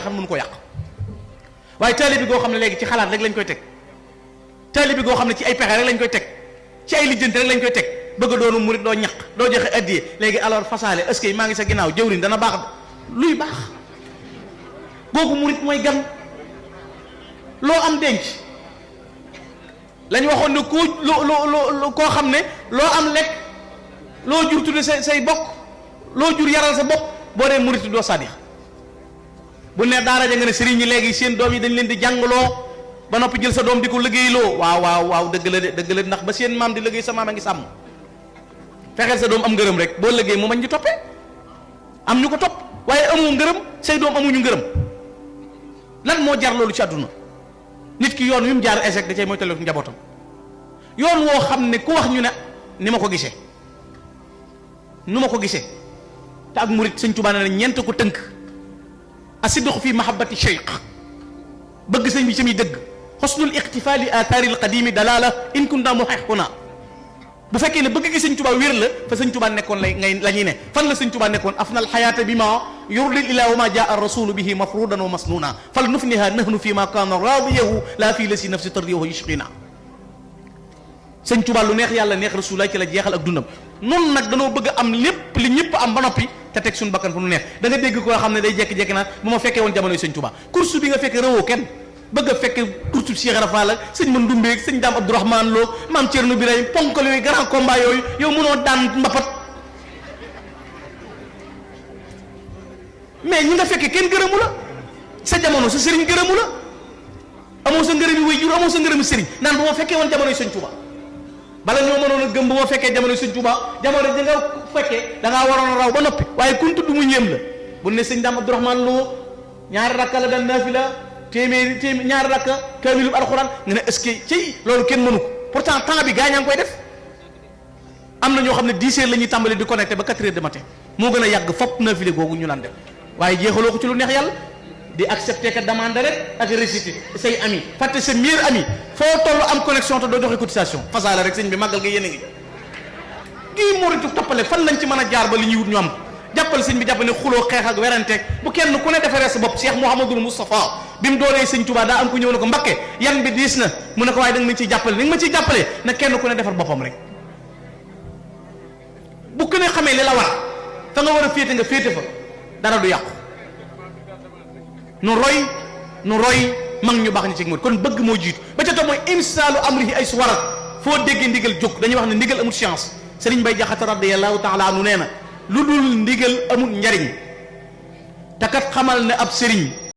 caaxaan mënu ko yàq waaye taalibe goo xam ne léegi ci xalaat rek lañ koy teg taalibe goo xam ne ci ay pexe rek lañ koy teg ci ay lijjanti rek lañ koy teg bëgg a doonu murit doo ñaq doo joxe addiye léegi alors fasaale est-ce que maa ngi sa ginnaaw jëwriñ dana baax luy baax googu murit mooy gan loo am denc lañ waxoon ne koo xam ne loo am lekk loo jur tudde say bokk loo jur yaral sa bopp boo dee murit doo sadix bu ne daara ja nga ne sëriñ ñi léegi seen doom yi dañ leen di jàngloo ba noppi jël sa doom di ko liggéeyloo waaw dëgg la de ndax ba seen maam di liggéey sa maam a ngi sàmm fexeel sa doom am ngërëm rek boo liggéey mu mañ ñu toppee am ñu ko topp waaye amoo ngërëm say doom amuñu ngërëm lan moo jar loolu ci àdduna nit ki yoon wi mu jaar échec da cay mooy talof njabootam yoon woo xam ne ku wax ñu ne ni ma ko gisee nu ma ko gisee te ak murit sëñ Tuubaa ne ñeent ko tënk asidqu fi mahabbati cheikh bëgg sëñ bi ci muy dëgg xusnul iqtifaa li aathaari alqadimi dalala in kunta muhiqquna bu fekkee ne bëgg gi sëñ Tuubaa wér la fa sëñ Tuubaa nekkoon la ñuy ne fan la sëñ Tuubaa nekkoon afna alxayaata bi ma yurdil ilaa wa ma jaa rasulu bihi mafrudan wa masnuna fal nufniha nahnu fi ma kaana raadiyahu laa fii la si nafsi tardiyahu yushqina sëñ Tuubaa lu neex yàlla neex rasulaay ci la jeexal ak dundam noonu nag danoo bëgg am lépp li ñëpp am ba noppi te teg suñu bakkan fu nu neex da nga dégg koo xam ne day jekki-jekki naan bu ma fekkee woon jamonoy sëñ Tuubaa course bi nga fekkee rëwoo kenn bëgg a fekke course Cheikh Rafa la sëñ Man Dumbeeg sëñ Daam Abdourahmane Lo maam Thierno Birahim ponkal yooyu grand combat yooyu yow mënoo daan mbapat mais ñi nga fekkee kenn gërëmu la sa jamono sa sëriñ gërëmu la amoo sa ngërëmi way jur amoo sa ngërëmi sëriñ naan bu ma fekkee woon jamonoy sëñ Tuubaa bala ñoo mënoon a gëm bu ma fekkee jamono sëñ Tuubaa jamono ji nga fekkee da ngaa waroon a raw ba noppi waaye kun tudd mu ñéem la bu ne sëñ Daam Abdourahmane Lo ñaari rakka la daan naafila téeméeri ñaari rakka kaamilub alxuraan nga ne est-ce que ci loolu kenn mënu ko pourtant temps bi gaañaa ngi koy def am na ñoo xam ne 10 heures la ñuy tàmbali di connecté ba 4 heures de matin moo gën a yàgg fopp naafile googu ñu naan def waaye jeexaloo ko ci lu neex yàlla di accepter que demande rek ak réciter say ami fàtte sa meilleur ami foo tollu am connexion te doo joxe cotisation fasaale rek sëñ bi màggal nga yéene ngi gii moritu toppale fan lañ ci mën a jaar ba li ñuy wut ñu am jàppal sëñ bi jàpp ne xuloo xeex ak werante bu kenn ku ne defaree sa bopp Cheikh Mouhamadul Moustapha bi mu doonee sëñ Touba daa am ku ñëw ne ko Mbakke yan bi diis na mu ne ko waaye da nga ma ciy jàppale ni nga ma ciy jàppale na kenn ku ne defar boppam rek bu ku ne xamee li la war fa nga war a féete nga féete fa dara du yàqu nu roy mag ñu baax ñi ci mur kon bëgg moo jiitu ba ca topp mooy imsaalu amrihi ay su warat foo déggee ndigal jóg dañuy wax ne ndigal amul chance Serigne Bay Jaxate radiyallahu taala anu nee na lu dul ndigal amul njariñ te kat xamal ne ab sëriñ